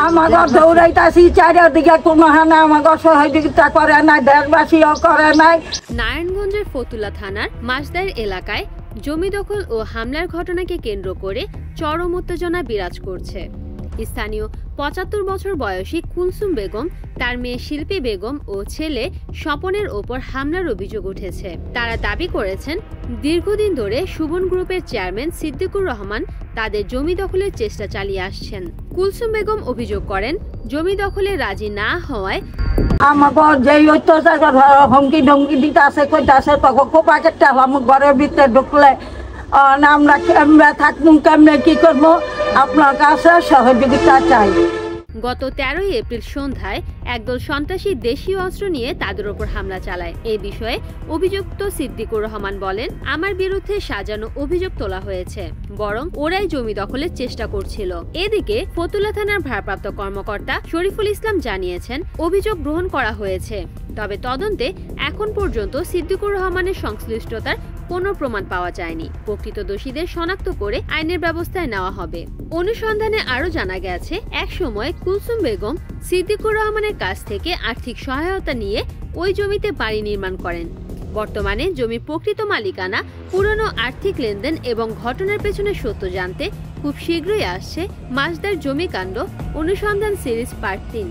আমাকে দৌড়াইতাছি চারিদিকে কোনো হানা আমাকে সহযোগিতা করে নাই, দেশবাসীও করে নাই। নারায়ণগঞ্জের ফতুল্লা থানার মাসদাইর এলাকায় জমি দখল ও হামলার ঘটনাকে কেন্দ্র করে চরম উত্তেজনা বিরাজ করছে। স্থানীয় ৭৫ বছর বয়সী কুলসুম বেগম, তার মেয়ে শিল্পী বেগম ও ছেলে স্বপনের ওপর হামলার অভিযোগ উঠেছে। তারা দাবি করেছেন, দীর্ঘদিন ধরে সুবন গ্রুপের চেয়ারম্যান সিদ্দিকুর রহমান তাদের জমি দখলের চেষ্টা চালিয়ে আসছেন। কুলসুম বেগম অভিযোগ করেন, জমি দখলে রাজি না হওয়ায় আমাকে যেই অত্যাচার হুমকি ধমকি দিতে আসে কইতাছে, তখন কোপাকেটটা আমার ঘরের ভিতরে ঢুকলে আমরা কেমনে থাকবো, কেমনে কি করবো, আপনার কাছে সহযোগিতা চাই। গত ১৩ এপ্রিল সন্ধ্যায় একদল সন্ত্রাসী দেশীয় অস্ত্র নিয়ে তাদের উপর হামলা চালায়। এই বিষয়ে অভিযুক্ত সিদ্দিকুর রহমান বলেন, আমার বিরুদ্ধে সাজানো অভিযোগ তোলা হয়েছে, বরং ওরাই জমি দখলের চেষ্টা করছিল। এদিকে ফতুল্লা থানার ভারপ্রাপ্ত কর্মকর্তা শরীফুল ইসলাম জানিয়েছেন, অভিযোগ গ্রহণ করা হয়েছে, তবে তদন্তে এখন পর্যন্ত সিদ্দিকুর রহমানের সংশ্লিষ্টতার কোনো প্রমাণ পাওয়া যায়নি। প্রকৃত দোষীদের শনাক্ত করে আইনের ব্যবস্থায় নেওয়া হবে। অনুসন্ধানে আরো জানা গেছে, এক সময় কুলসুম বেগম সিদ্দিকুর রহমানের কাছ থেকে আর্থিক সহায়তা নিয়ে ওই জমিতে বাড়ি নির্মাণ করেন। বর্তমানে জমির প্রকৃত মালিকানা, পুরনো আর্থিক লেনদেন এবং ঘটনার পেছনে সত্য জানতে খুব শীঘ্রই আসছে মাসদার জমিকাণ্ড অনুসন্ধান সিরিজ পার্ট ৩।